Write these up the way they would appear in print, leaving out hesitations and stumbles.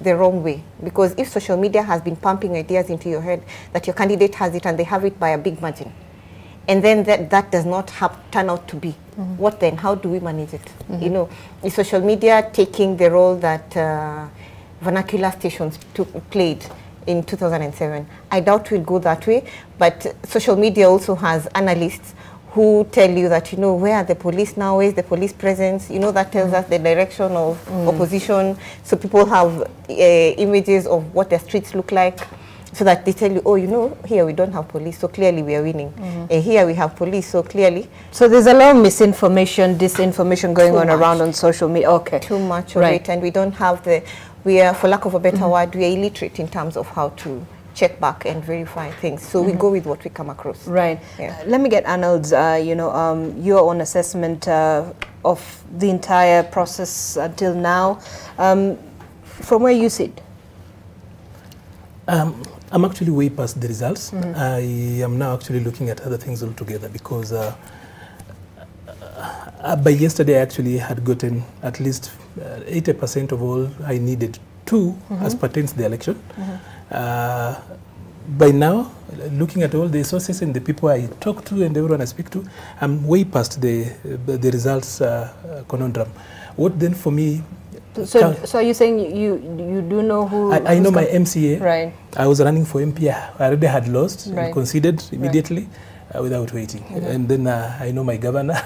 the wrong way. Because if social media has been pumping ideas into your head that your candidate has it and they have it by a big margin, and then that does not turn out to be, what then? How do we manage it? You know, is social media taking the role that vernacular stations played in 2007? I doubt we'll go that way, but social media also has analysts who tell you that, you know, where are the police now, where is the police presence, you know, that tells us the direction of opposition, so people have images of what the streets look like, so that they tell you, oh, you know, here we don't have police, so clearly we are winning. Here we have police, so clearly. So there's a lot of misinformation, disinformation going on around on social media. Okay. Too much of it, and we don't have we are, for lack of a better word, we are illiterate in terms of how to check back and verify things. So we go with what we come across. Right. Yeah. Let me get Arnold's, your own assessment of the entire process until now. From where you sit? I'm actually way past the results. I am now actually looking at other things altogether, because by yesterday I actually had gotten at least 80% of all I needed to as pertains to the election. By now, looking at all the sources and the people I talk to and everyone I speak to, I'm way past the results conundrum. What then for me? So are you saying you do know who? I know my MCA. Right. I was running for MP. I already had lost Right. and conceded immediately without waiting. And then I know my governor,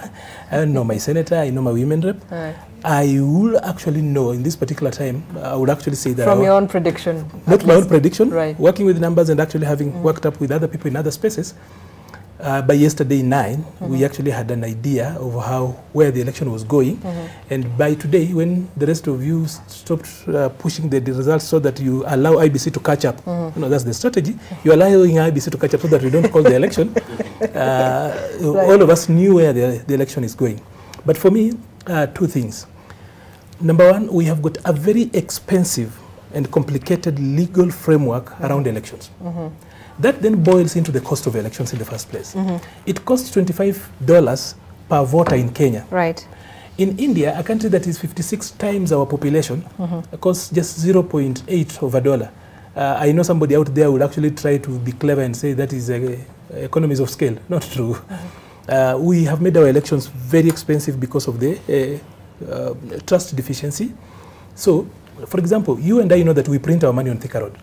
I know my senator, I know my women rep. Right. I will actually know in this particular time, I would actually say that... From your own prediction? Not my own prediction, right. Working with numbers and actually having worked up with other people in other spaces. By yesterday 9, we actually had an idea of where the election was going. And by today, when the rest of you stopped pushing the results so that you allow IBC to catch up, you know, that's the strategy. You're allowing IBC to catch up so that we don't call the election. All of us knew where the election is going. But for me, two things. Number one, we have got a very expensive and complicated legal framework around elections. That then boils into the cost of elections in the first place. It costs $25 per voter in Kenya. Right. In India, a country that is 56 times our population, costs just 0.8 of a dollar. I know somebody out there would actually try to be clever and say that is economies of scale. Not true. We have made our elections very expensive because of the trust deficiency. So, for example, you and I know that we print our money on Thika Road.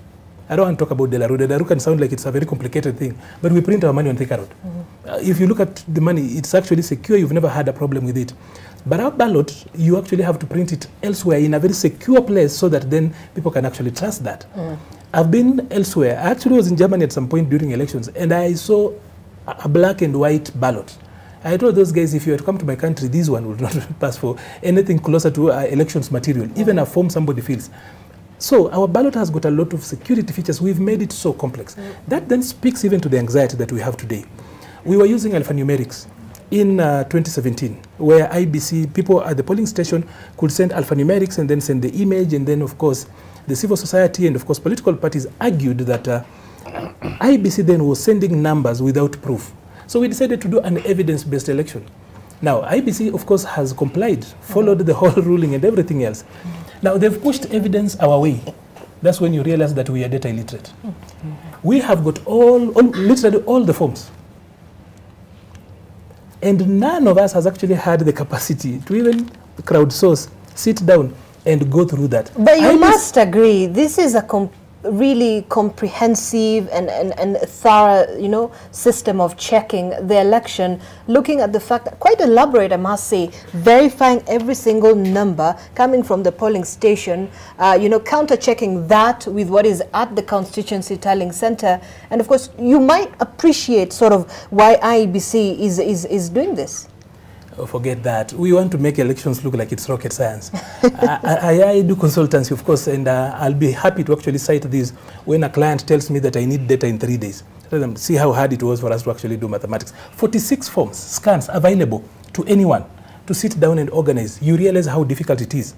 I don't want to talk about Delaru. Delaru can sound like it's a very complicated thing, but we print our money on Thika Road. If you look at the money, it's actually secure. You've never had a problem with it. But our ballot, you actually have to print it elsewhere in a very secure place so that then people can actually trust that. I've been elsewhere. I actually was in Germany at some point during elections, and I saw a black and white ballot. I told those guys, if you had to come to my country, this one would not pass for anything closer to elections material, even a form somebody fills. So our ballot has got a lot of security features. We've made it so complex. That then speaks even to the anxiety that we have today. We were using alphanumerics in 2017, where IBC, people at the polling station could send alphanumerics and then send the image, and then of course the civil society and of course political parties argued that IBC then was sending numbers without proof. So we decided to do an evidence-based election. Now, IBC, of course, has complied, followed the whole ruling and everything else. Now, they've pushed evidence our way. That's when you realize that we are data illiterate. We have got literally all the forms. And none of us has actually had the capacity to even crowdsource, sit down, and go through that. But you must agree, this is a really comprehensive and thorough, system of checking the election, looking at the fact that, quite elaborate, I must say, verifying every single number coming from the polling station, counter-checking that with what is at the constituency tallying center. And of course, you might appreciate sort of why IEBC is doing this. Oh, forget that. We want to make elections look like it's rocket science. I do consultancy, of course, and I'll be happy to actually cite this when a client tells me that I need data in 3 days. Tell them, see how hard it was for us to actually do mathematics. 46 forms, scans available to anyone to sit down and organize. You realize how difficult it is.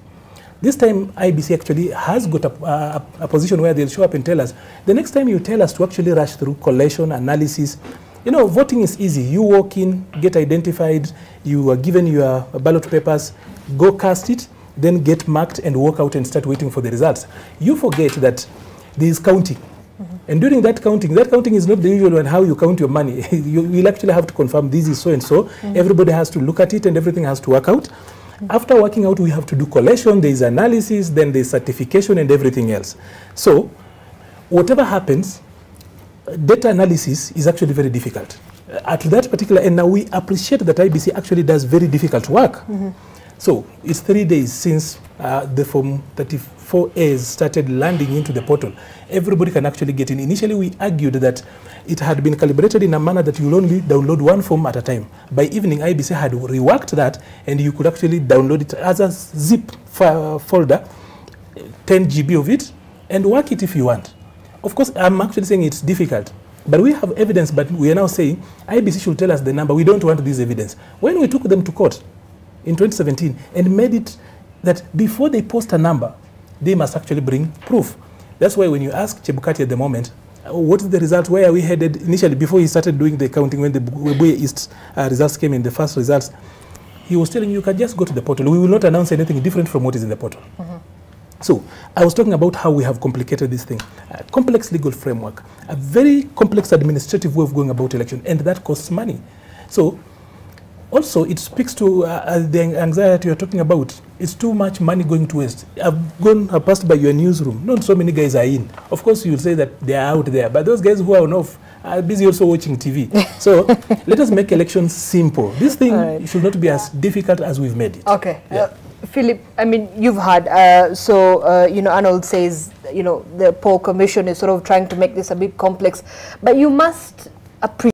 This time, IBC actually has got a position where they'll show up and tell us, the next time you tell us to actually rush through collation, analysis, voting is easy. You walk in, get identified, you are given your ballot papers, go cast it, then get marked and walk out and start waiting for the results. You forget that there is counting. And during that counting is not the usual one, how you count your money. You will actually have to confirm this is so and so. Everybody has to look at it and everything has to work out. After working out, we have to do collation, there is analysis, then there is certification and everything else. So whatever happens, data analysis is actually very difficult. At that particular, and now we appreciate that IBC actually does very difficult work. So it's 3 days since the Form 34As started landing into the portal. Everybody can actually get in. Initially, we argued that it had been calibrated in a manner that you'll only download one form at a time. By evening, IBC had reworked that, and you could actually download it as a zip folder, 10 GB of it, and work it if you want. Of course, I'm actually saying it's difficult. But we have evidence, but we are now saying IBC should tell us the number. We don't want this evidence. When we took them to court in 2017 and made it that before they post a number, they must actually bring proof. That's why when you ask Chebukati at the moment, what is the result, where are we headed? Initially, before he started doing the counting, when the Webuye East results came in, the first results, he was telling you can just go to the portal. We will not announce anything different from what is in the portal. So I was talking about how we have complicated this thing. A complex legal framework, a very complex administrative way of going about election, and that costs money. So also, it speaks to the anxiety you're talking about. It's too much money going to waste. I've passed by your newsroom. Not so many guys are in. Of course, you'll say that they are out there, but those guys who are on off are busy also watching TV. So let us make elections simple. This thing should not be as difficult as we've made it. Okay. Yeah. Philip, I mean, you've had, you know, Arnold says, you know, the poll commission is sort of trying to make this a bit complex, but you must appreciate